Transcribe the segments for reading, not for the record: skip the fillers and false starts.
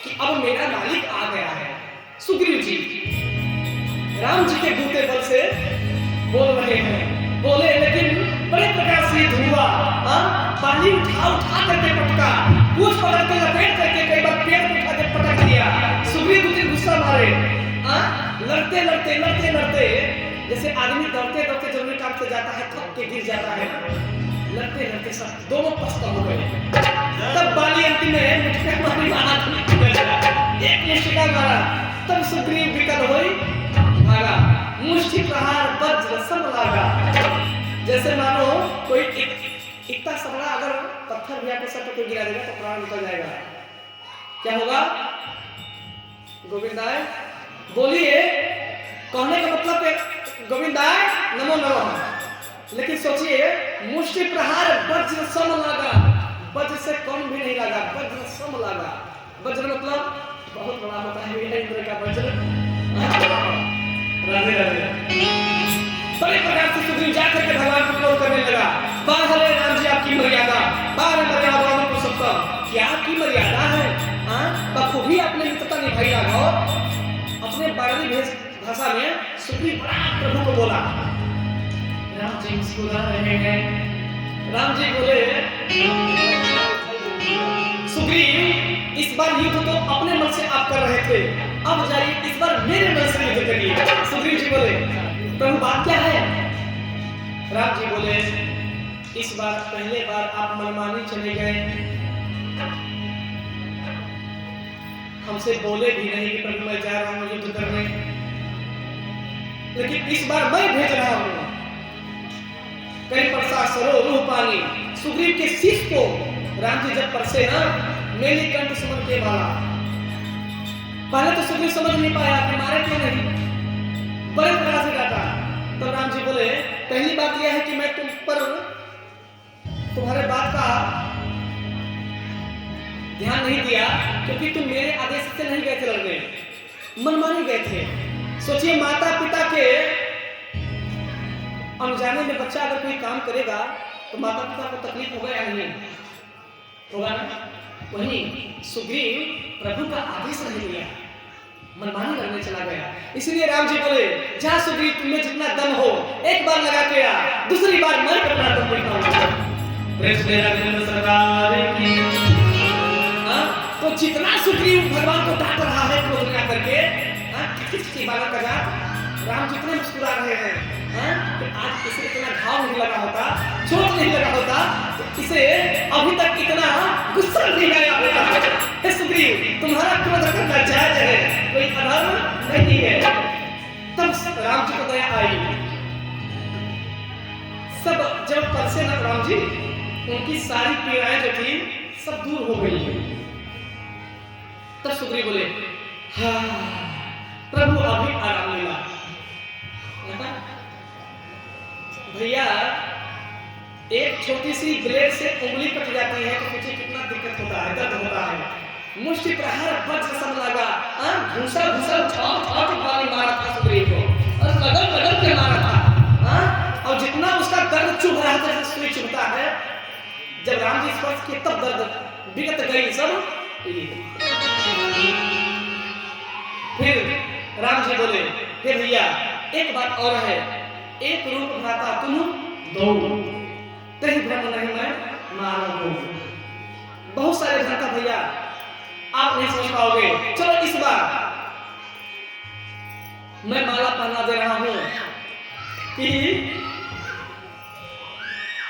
कि अब मेरा मालिक आ गया है। सुग्रीव जी राम जी के बूते बल से बोल रहे हैं, बोले लेकिन बड़े प्रकार से धुआं पानी उठा उठा करके पटका, पूछ पकड़ के लपेट करके कई बार पेड़ पे उठा के पटक दिया। सुग्रीव जी गुस्सा मारे, लड़ते लड़ते लड़ते लड़ते, जैसे आदमी दौड़ते दौड़ते जमीन काट के जाता है, थक के गिर जाता है, लड़ते लड़ते सब दोनों पछता हो गए। तब बाली अंतिम में मुझके मारी मारा, एक मुष्टिका मारा, तब सुग्रीव विकल होई भागा, मुष्टि प्रहार वज्र सम लागा। जैसे मानो कोई इतना सबड़ा अगर पत्थर भी आके सब पे गिरा देगा तो प्राण निकल जाएगा। क्या होगा? गोविंदाय बोलिए, कहने का मतलब गोविंदाय नमो नमः। लेकिन सोचिए, मुष्टि प्रहार वज्र सम लागा, वज्र से कम भी नहीं लगा, वज्र सम लागा। वज्र मतलब बहुत बड़ा होता है, इंद्र का वज्र। राधे राधे। बड़े प्रकार से सुग्रीव जाकर के भगवान को क्रोध करने लगा, बाहर राम जी आपकी मर्यादा, बाहर मर्यादा में पुरुषोत्तम, क्या आपकी मर्यादा है? बखूबी आपने मित्रता निभाई। राघव अपने बारहवीं भाषा में सुग्रीव बड़ा प्रभु को बोला। राम जी मुस्कुरा रहे हैं। राम जी बोले, सुग्रीव इस बार युद्ध तो अपने मन से आप कर रहे थे, अब जाइए इस बार मेरे मन से युद्ध करिए। सुग्रीव जी बोले, प्रभु बात क्या है? राम जी बोले, इस बार पहले बार आप मनमानी चले गए, हमसे बोले भी नहीं कि प्रभु मैं जा रहा हूं युद्ध करने, लेकिन इस बार मैं भेज रहा हूं। कई परसा सरो रूह पानी। सुग्रीव के शीश को राम जी जब परसे ना, मेरे कंठ समझ के मारा। पहले तो सुग्रीव समझ नहीं पाया कि मारे क्यों नहीं, बड़े प्रकार से डांटा। तब राम जी बोले, पहली बात यह है कि मैं तुम पर तुम्हारे बात का ध्यान नहीं दिया, क्योंकि तुम मेरे आदेश से नहीं गए थे लड़ने, मनमानी गए थे। सोचिए, माता पिता के अनजाने में बच्चा अगर कोई काम करेगा तो माता पिता को तकलीफ होगा या नहीं होगा ना? वही सुग्रीव प्रभु का आदेश नहीं लिया, मनमानी करने चला गया। इसलिए राम जी बोले, जा सुग्रीव तुम्हें जितना दम हो एक बार लगा के आ, दूसरी बार मैं अपना दम दिखाऊंगा। तो जितना सुग्रीव भगवान को डांट रहा है क्रोध में आकर के, किसकी बात कर रहा, राम जितने मुस्कुरा रहे हैं, तो आज इसे इतना घाव नहीं लगा होता, चोट नहीं लगा होता, तो इसे अभी तक इतना गुस्सा नहीं आया होता। हे सुग्रीव, तुम्हारा क्रोध करना जायज है, कोई अधर्म नहीं है। तब राम जी को दया आई। सब जब परसे ना राम जी, उनकी सारी पीड़ाएं जो थी सब दूर हो गई। तब सुग्रीव बोले, हाँ प्रभु अभी आराम मिला। भैया, एक छोटी सी ब्लेड से उंगली कट जाती है तो मुझे कितना दिक्कत होता है, दर्द होता है। मुष्टि प्रहार वज्र सम लागा, घूसा घूसा छाव छाव के पानी मारा था सुग्रीव को, और लगन लगन के मारा था। और जितना उसका दर्द चुभ रहा था, जैसे सुई चुभता है, जब राम जी स्पर्श किए तब दर्द विगत गई सब। फिर राम जी बोले, हे भैया एक बात और है, एक रूप भ्राता तुम दो, कहीं भ्रम नहीं मैं मारूं। बहुत सारे भ्राता भैया आप नहीं समझ पाओगे। चलो इस बार मैं माला पहना दे रहा हूं कि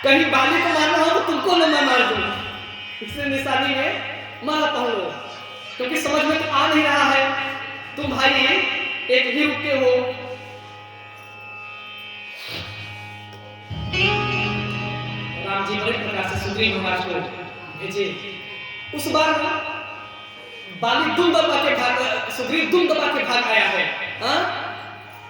कहीं बाली को मारना हो तो तुमको न मैं मार दूं, इसलिए निशानी में माला पहन लो, क्योंकि समझ में तो आ नहीं रहा है, तुम भाई एक ही रूप के हो। राम जी बड़े प्रकार से सुग्रीव महाराज को भेजे। उस बार बाली दुम दबा के भाग, सुग्रीव दुम दबा के भाग आया है।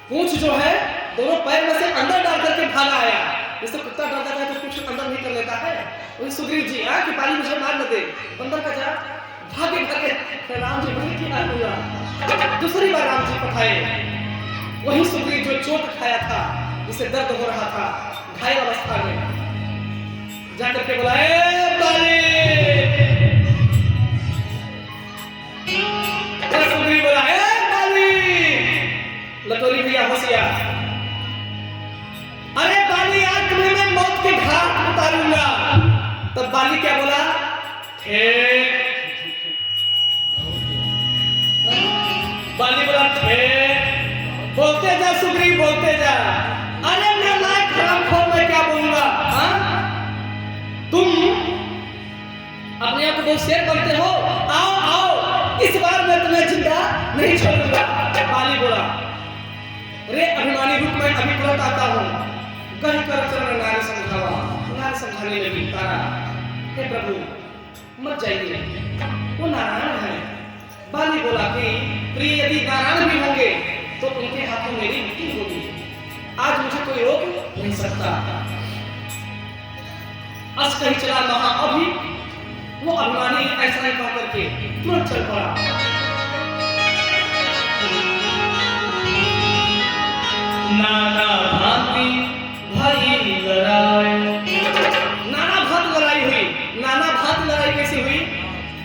पूंछ जो है दोनों पैर में से अंदर डाल करके भाग आया। जैसे कुत्ता डर जाता है तो कुछ अंदर नहीं कर लेता है, वही सुग्रीव जी कि बाली मुझे मार न दे, अंदर का जा भागे भागे। राम जी बोले क्या हुआ? दूसरी बार राम जी पठाए, वही सुग्रीव जो चोट खाया था, जिसे दर्द हो रहा था, घायल अवस्था में जाकर के बोला, ए बाली गया होशियार, अरे बाली आज तुम्हें मैं मौत के घाट उतारूंगा। तब बाली क्या बोला? बाली बोला बोलते जा सुग्रीव बोलते जा। अरे मैं लायक खराब खोल मैं क्या बोलूंगा? हाँ तुम अपने आप को बहुत शेर बनते हो, आओ आओ इस बार मैं तुम्हें जिंदा नहीं छोड़ूंगा। बाली बोला रे अभिमानी रूप में अभी तुरंत आता हूँ। कहीं कर चरण नारी समझावा, नारी समझाने लगी तारा, हे प्रभु मत जाइए, वो नारायण है। बाली बोला कि प्रिय यदि नारायण भी होंगे तो उनके हाथों मेरी मृत्यु होगी, आज मुझे कोई रोक नहीं सकता। अस कहीं चला महा अभी, वो अभिमानी ऐसा ही कह करके तुरंत चल पड़ा। नाना भांति भाई लड़ाई, नाना भांति लड़ाई हुई। नाना भांति लड़ाई कैसी हुई?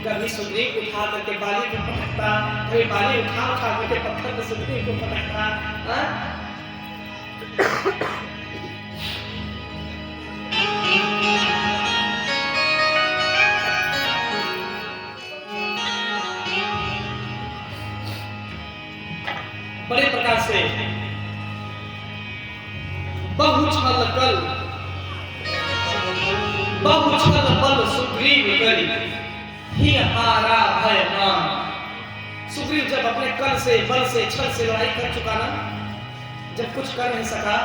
कभी सुग्रीव उठा करके बाली को पटकता, कभी बाली उठा करके पत्थर से सुग्रीव को पटकता। बड़े प्रकार से बहु छल कल बहु छल बल सुग्रीव करी, ही हारा भय मान। सुग्रीव जब अपने कल से बल से छल से लड़ाई कर चुका ना, जब कुछ कर नहीं सका,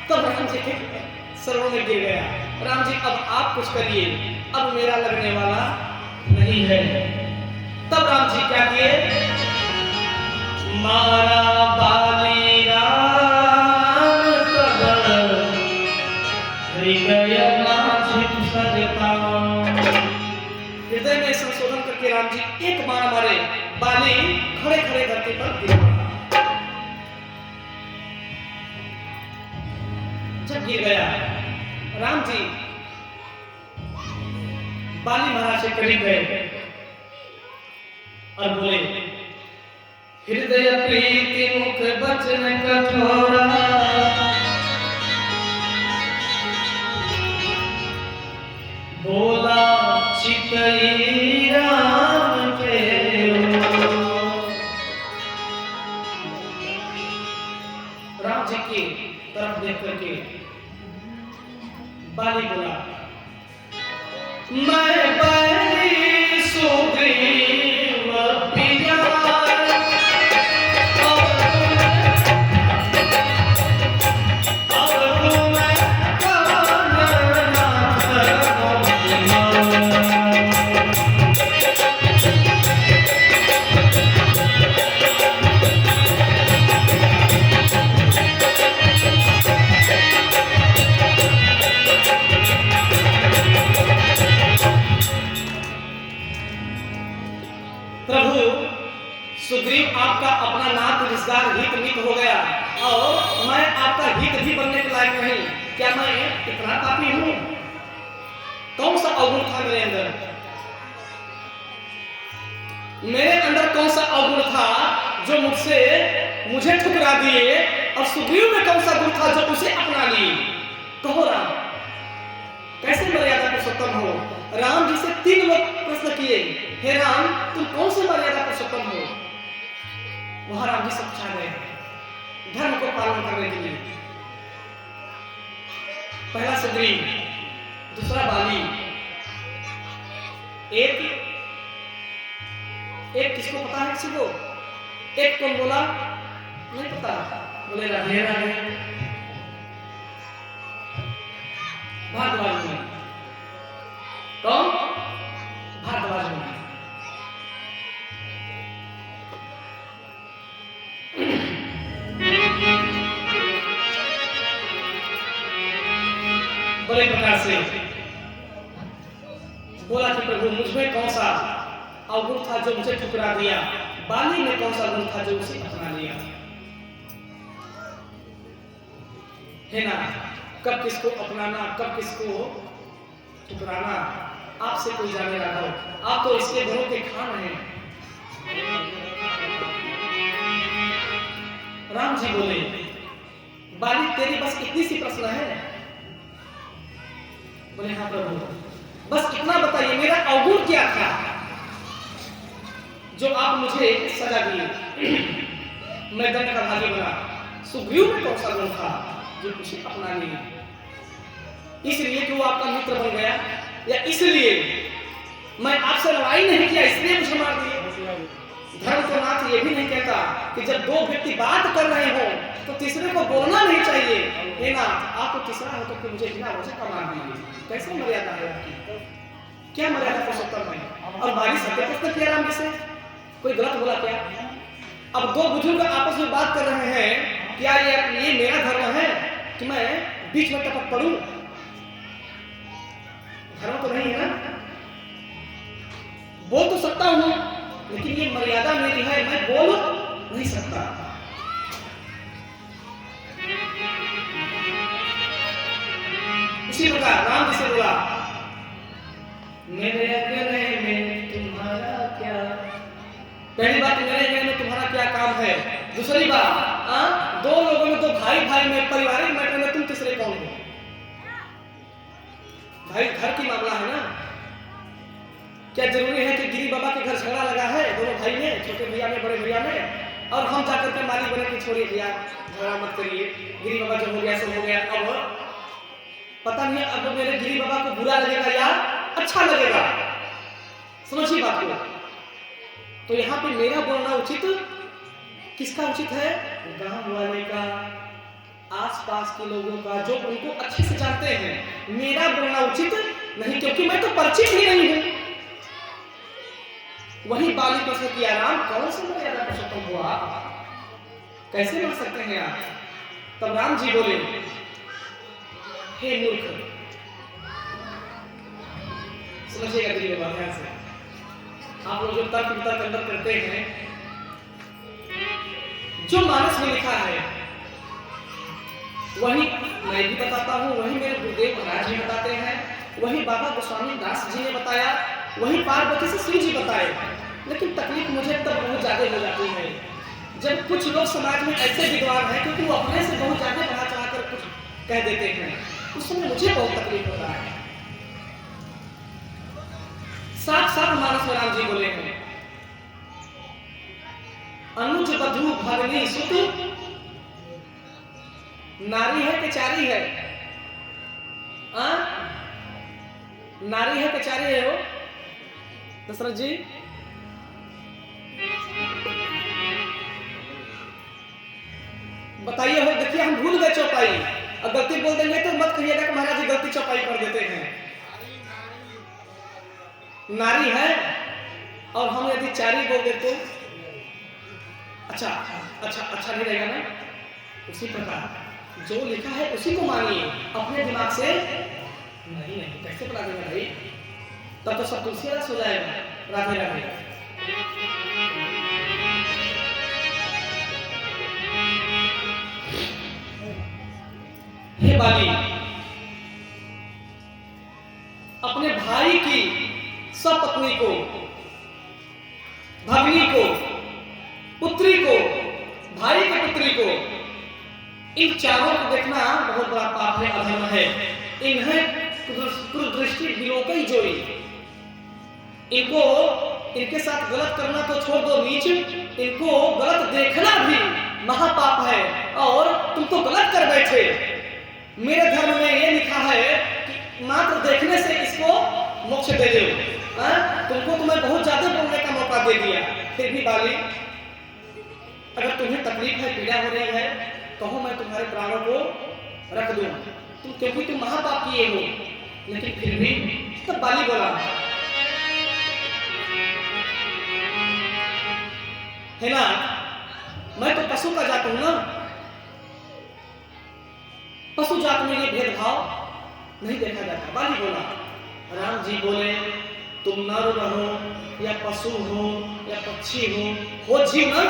तब राम जी के सरों में गिर गया। राम जी अब आप कुछ करिए, अब मेरा लगने वाला नहीं है। तब राम जी क्या किए? मारा बाली राम सदर हृदय नाचित सदताओ। हृदय में संशोधन करके राम जी एक बार मारे, बाली खड़े खड़े धरती पर गिर पड़ा। जब गिर गया, राम जी बाली महाराज से करीब गए और बोले, हृदय प्रीति मुख बचन कठोरा, बोला चितई राम के। राम जी की तरफ देख करके बाली बोला, मैं बैरी सुग्रीव पिया, सुग्रीव आपका अपना नात रिश्तेदार हित मित हो गया और मैं आपका हित भी बनने के लायक नहीं। क्या मैं इतना पापी हूं? कौन सा अवगुण था मेरे अंदर? मेरे अंदर कौन सा अवगुण था जो मुझे ठुकरा दिए, और सुग्रीव में कौन सा गुण था जो उसे अपना लिए? कहो राम, कैसे मर्यादा पुरुषोत्तम हो? राम जी से 3 लोग प्रश्न किए, हे राम तुम कौन से मर्यादा पुरुषोत्तम हो? वहां राम जी सब छा गए धर्म को पालन करने के लिए। पहला सुग्रीव, दूसरा बाली, एक किसको पता है? किसी को? एक कौन बोला? नहीं पता। बोले राधे राधे। भारद्वाज में कौन? भारद्वाज में बड़े प्रकार से बोला कि प्रभु मुझमें कौन सा अवगुण था जो मुझे ठुकरा दिया? बाली में कौन सा गुण था जो उसे अपना लिया? है ना, कब किसको अपनाना कब किसको ठुकराना आपसे कोई जाने रहा हो। आप तो इसके गुणों के खान हैं। राम जी बोले बाली तेरी बस इतनी सी प्रश्न है? बोले हाँ प्रभु, बस इतना बताइए मेरा अवगुण क्या था जो आप मुझे सजा दिए? मैं दंड का भागी बना। सुग्रीव में कौन सा गुण था जो मुझे अपना लिया? इसलिए कि वो आपका मित्र बन गया, या इसलिए मैं आपसे लड़ाई नहीं किया इसलिए मुझे मार दिए? धर्म तो नाथ ये भी नहीं कहता कि जब दो व्यक्ति बात कर रहे हो तो तीसरे को बोलना नहीं चाहिए। हे नाथ, आप तो तीसरा हो तो मुझे बिना वजह का मार दिए। कैसे मर्यादा है आपकी? क्या मर्यादा पुरुषोत्तम है? और बाली सत्य प्रश्न किया राम जी से, कोई गलत बोला क्या? अब दो बुजुर्ग आपस में बात कर रहे हैं, क्या ये मेरा धर्म है कि मैं बीच में टपक पड़ूं? धर्म तो नहीं है ना। बोल तो सकता हूं, लेकिन ये मर्यादा मेरी है, मैं बोल नहीं सकता। इसी प्रकार राम जी से बोला, मेरे अकेले में तुम्हारा क्या? पहली बात, मेरे अकेले में तुम्हारा क्या काम है? दूसरी बात, दो लोगों में, दो भाई भाई में, पारिवारिक मैटर में तुम तीसरे कौन हो? भाई घर की मामला है ना। क्या जरूरी है कि गिरी बाबा के घर झगड़ा लगा है दोनों भाई में, छोटे भैया में, बड़े भैया में, और हम जाकर के मालिक बने कि छोड़िए भैया झगड़ा मत करिए, गिरी बाबा जो हो गया सब हो गया। अब पता नहीं अब मेरे गिरी बाबा को बुरा लगेगा या अच्छा लगेगा, समझिए बात को। तो यहाँ पे मेरा बोलना उचित किसका उचित है? गांव वाले का, आसपास के लोगों का, जो उनको अच्छे से जानते हैं। मेरा बोलना उचित नहीं, क्योंकि मैं तो परिचित ही नहीं हूं। वही बाली प्रश्न किया, राम कौन सा मर्यादा पुरुषोत्तम हुआ, कैसे मान सकते हैं आप? तब राम जी बोले, हे मूर्ख, समझिएगा जी बात ध्यान से। आप लोग जो तर्क वितर्क अंदर करते हैं, जो मानस में लिखा है वही मैं भी बताता हूं, वही मेरे गुरुदेव महाराज जी बताते हैं, वही बाबा गोस्वामी दास जी ने बताया, वही पार्वती से शिव जी बताए। लेकिन तकलीफ मुझे तब बहुत ज्यादा हो जाती है जब कुछ लोग समाज में ऐसे विद्वान हैं, क्योंकि वो अपने से बहुत ज्यादा बढ़ा चढ़ा कर कुछ कह देते हैं, उस समय मुझे बहुत तकलीफ होता है। साथ साथ मानस में राम जी बोले हैं, अनुज बधू भगनी सुत नारी है कि चारी है? नारी है कि चारी है हो दशरथ जी? बताइए हो। देखिए हम भूल गए चौपाई, और गलती बोल देंगे तो मत कहिएगा कि महाराज जी गलती चौपाई कर देते हैं। नारी है और हम यदि चारी बोल दे तो अच्छा नहीं रहेगा ना। उसी प्रकार जो लिखा है उसी को मानिए, अपने दिमाग से नहीं कैसे पढ़ा देगा भाई? तब तो सब तुलसी रस हो जाएगा। राधे राधे। हे बाली, अपने भाई की सपत्नी को, भगनी को, पुत्री को, भाई की पुत्री को, इन चारों को देखना बहुत बड़ा पाप है, अधर्म है। इन्हें कुदृष्टि विलोकई जोई, इनको इनके साथ गलत करना तो छोड़ दो नीच, इनको गलत देखना भी महापाप है, और तुम तो गलत कर बैठे। मेरे धर्म में ये लिखा है कि मात्र देखने से इसको मोक्ष दे दो। तुमको तो मैं बहुत ज्यादा बोलने का मौका दे दिया, फिर भी बाली अगर तुम्हें तकलीफ है, पीड़ा हो रही है, कहो मैं तुम्हारे प्राणों को रख दूं, तुम क्योंकि तुम महापाप किए हो। लेकिन फिर भी तब बाली बोला, है ना, मैं तो पशु का जात हूं ना, पशु जात में ये भेदभाव नहीं देखा जाता। बाली बोला। राम जी बोले, तुम नर रहो या पशु हो या पक्षी हो जीव ना,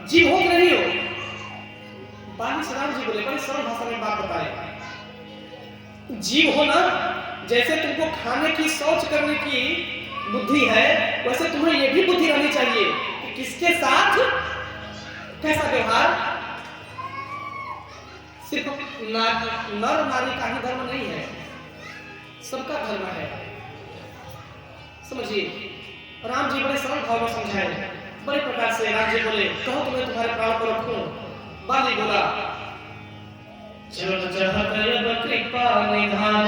जीव हो कि नहीं हो? बाली से राम जी बोले, बड़ी सरल भाषा में बात बताए, जीव हो ना, जैसे तुमको खाने की शौच करने की बुद्धि है, वैसे तुम्हें यह भी बुद्धि रहनी चाहिए कि किसके साथ कैसा व्यवहार। सिर्फ नर नारी का ही धर्म नहीं है, सबका धर्म है। समझिए, राम जी बड़े सरल भाव में समझाए, बड़े प्रकार से राम जी बोले, कहो तो मैं तुम्हारे प्राण को रखूं। बाली बोला, चल चाहत अब कृपा निधान,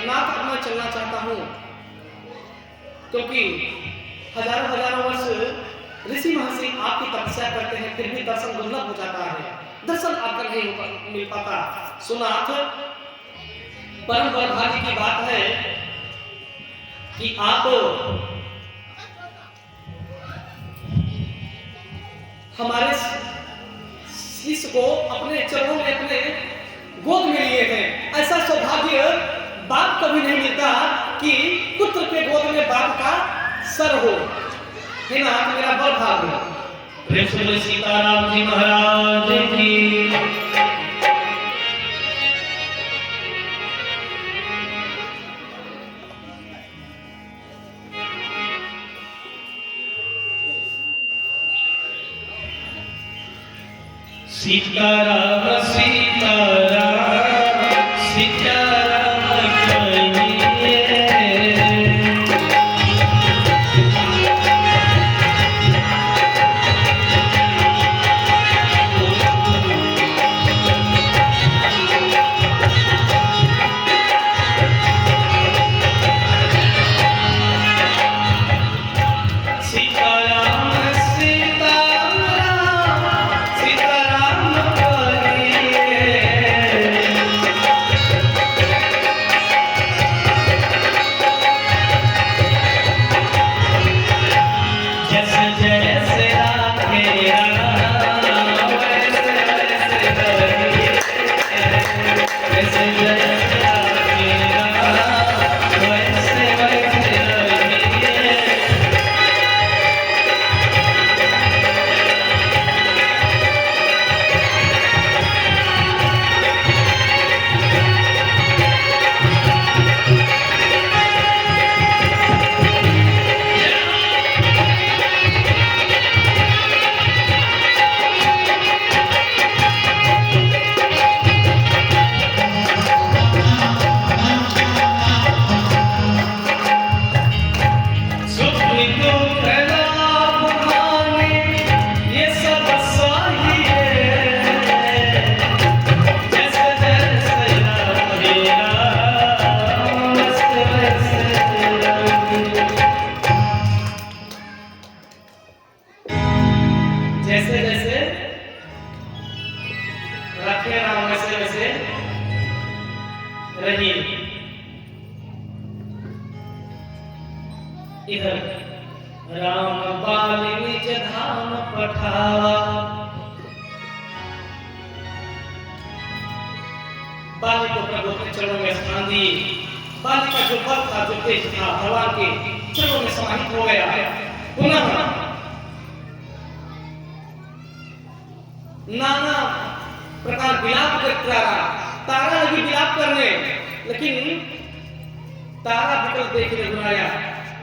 नाथ अब मैं चलना चाहता हूं, क्योंकि हजारों हजारों वर्ष ऋषि महर्षि आपकी तपस्या करते हैं, फिर भी दर्शन दुर्लभ हो जाता है, दर्शन आपका नहीं मिल पाता। सुनाथ, परम भाग्य की बात है कि आप हमारे शिष्य को अपने चरणों में, अपने गोद में लिए हैं। ऐसा सौभाग्य बाप कभी नहीं मिलता कि पुत्र के गोद में बाप का सर हो, है ना? मेरा बड़ भाग्य। प्रेम से बोले सीताराम जी महाराज की। सीताराम सीताराम सीताराम कहिए, इधर राम बाल निज धाम पठावा। बाली को प्रभु के चरणों में स्थान दिए। बाली का जो बल था, जो तेज था, भगवान के चरणों में समाहित हो गया। पुनः नाना प्रकार विलाप करता रहा। तारा लगी विलाप करने, लेकिन तारा विकल देख रघुराया,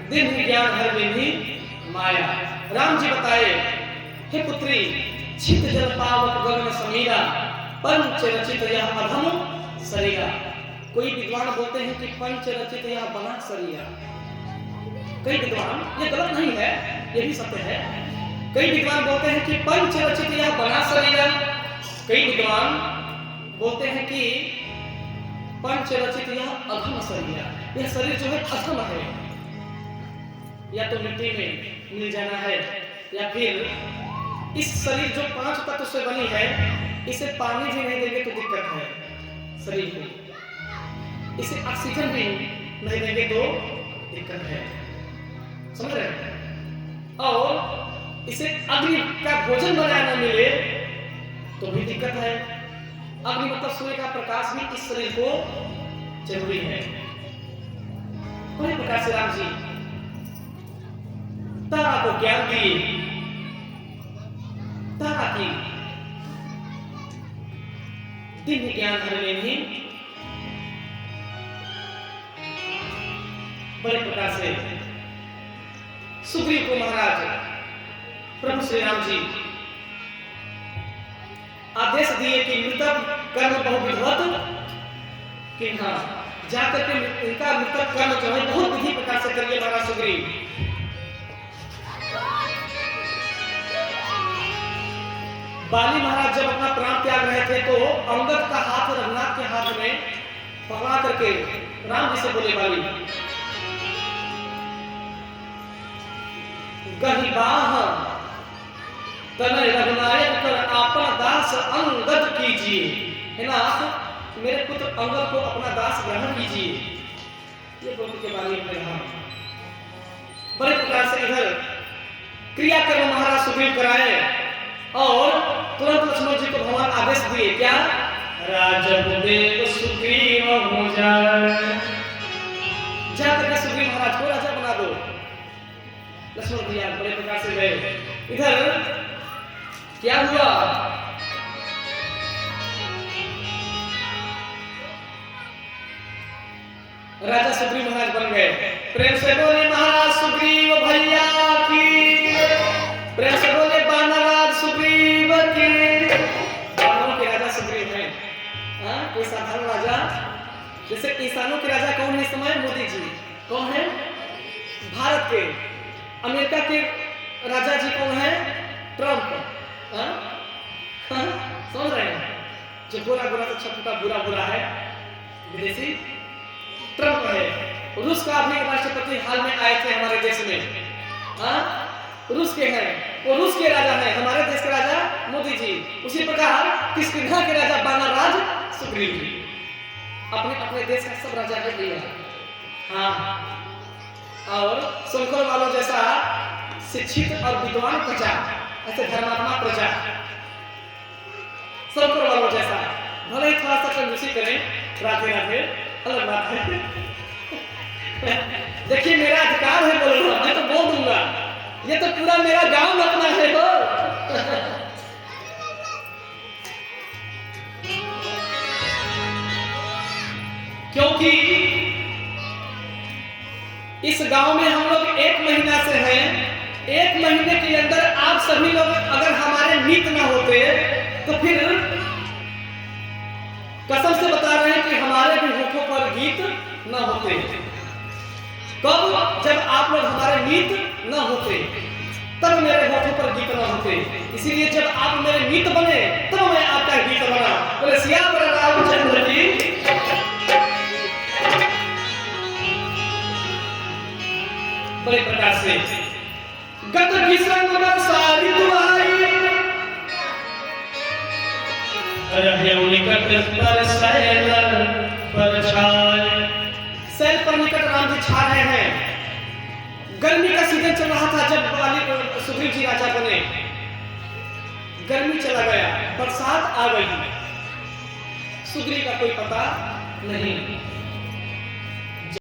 दिन ही ज्ञान हर में भी माया। राम जी बताए, हे पुत्री, छित जल पावक गगन समीरा, पंच रचित यह अधम शरीरा। कोई विद्वान बोलते हैं कि पंच रचित यह बना शरीरा। कई विद्वान, ये गलत नहीं है, ये भी सत्य है। कई विद्वान बोलते हैं कि पंच रचित यह बना शरीरा। कई विद्वान बोलते हैं कि पंच रचित यह अधम शरीरा। यह शरीर जो है अधम है, या तो मिट्टी में मिल जाना है, या फिर इस शरीर जो 5 तत्व से बनी है, इसे पानी भी नहीं देंगे तो दिक्कत है शरीर को। इसे ऑक्सीजन भी नहीं देंगे तो दिक्कत है, समझ रहे हैं? और इसे अग्नि का भोजन बनाया न मिले तो भी दिक्कत है। अग्नि मतलब सूर्य का प्रकाश भी इस शरीर को जरूरी है। पूरी प्रकार से राम जी तारा को ज्ञान दिए। तारा की दिव्य ज्ञान हर में ही बड़े प्रकार से सुग्रीव को महाराज प्रभु श्री राम जी आदेश दिए कि मृतक कर्म बहुविधवत, कि हाँ जाकर के इनका मृतक कर्म जो है बहुत विधि प्रकार से करिए महाराज सुग्रीव। बाली महाराज जब अपना प्राण त्याग रहे थे तो अंगद का हाथ रघुनाथ के हाथ में पकड़ा करके राम जी से बोले, बाली गहिबाह तनय रघुनायक कर आपन दास अंगद कीजिए, है ना, आप मेरे पुत्र अंगद को अपना दास ग्रहण कीजिए। ये बोल के बाली में रहा बड़े प्रकार से इधर क्रियाकर्म महाराज सुग्रीव कराए और तुरंत लक्ष्मण जी को भगवान आदेश दिए, क्या, राजदेव सुग्रीव हो जाए, जाकर के सुग्रीव महाराज को राजा बना दो। लक्ष्मण जी बड़े प्रकार से गए। इधर क्या हुआ, राजा सुग्रीव महाराज बन गए। प्रेम से बोले महाराज सुग्रीव भैया की, प्रेम से बोले बानराज सुग्रीव की। बानरों के राजा सुग्रीव हैं, हाँ, कोई साधारण राजा, जैसे इंसानों के राजा कौन है इस समय, मोदी जी। कौन है, भारत के। अमेरिका के राजा जी कौन है, ट्रंप। हाँ, समझ रहे हैं, जो गोरा गोरा से छटपटा बुरा बुरा है, विदेशी ट्रंप है। रूस का अभी राष्ट्रपति हाल में आए थे हमारे देश में, हाँ, रूस के हैं, वो रूस के राजा हैं, हमारे देश के राजा मोदी जी। उसी प्रकार किष्किंधा के राजा बानरराज सुग्रीव जी, अपने अपने देश का सब राजा कर लिया। हाँ, और शंकर वालों जैसा शिक्षित और विद्वान प्रजा, ऐसे धर्मात्मा प्रजा, शंकर वालों जैसा, भले ही थोड़ा सा कंजूसी करें, राधे राधे, अलग बात है। देखिए मेरा अधिकार है बोलना, मैं तो बोल दूंगा, ये तो पूरा मेरा गांव अपना है हो। क्योंकि इस गांव में हम लोग 1 महीना से हैं, 1 महीने के अंदर आप सभी लोग अगर हमारे मित्र ना होते तो फिर कसम से बता रहे हैं कि हमारे भी होठों पर गीत न होते। कब, जब आप लोग हमारे मित्र न होते तब मेरे होठों पर गीत न होते। इसीलिए जब आप मेरे मित्र बने तब मैं आपका गीत बना। बोले सियावर रामचंद्र की। बड़े प्रकार से गत किसंग सारी तुम्हारी रहे निकट पर सैल पर छाए। सैल पर निकट राम जी छा रहे हैं। गर्मी का सीजन चल रहा था जब सुग्रीव जी राजा बने। गर्मी चला गया, बरसात आ गई, सुग्रीव का कोई पता नहीं।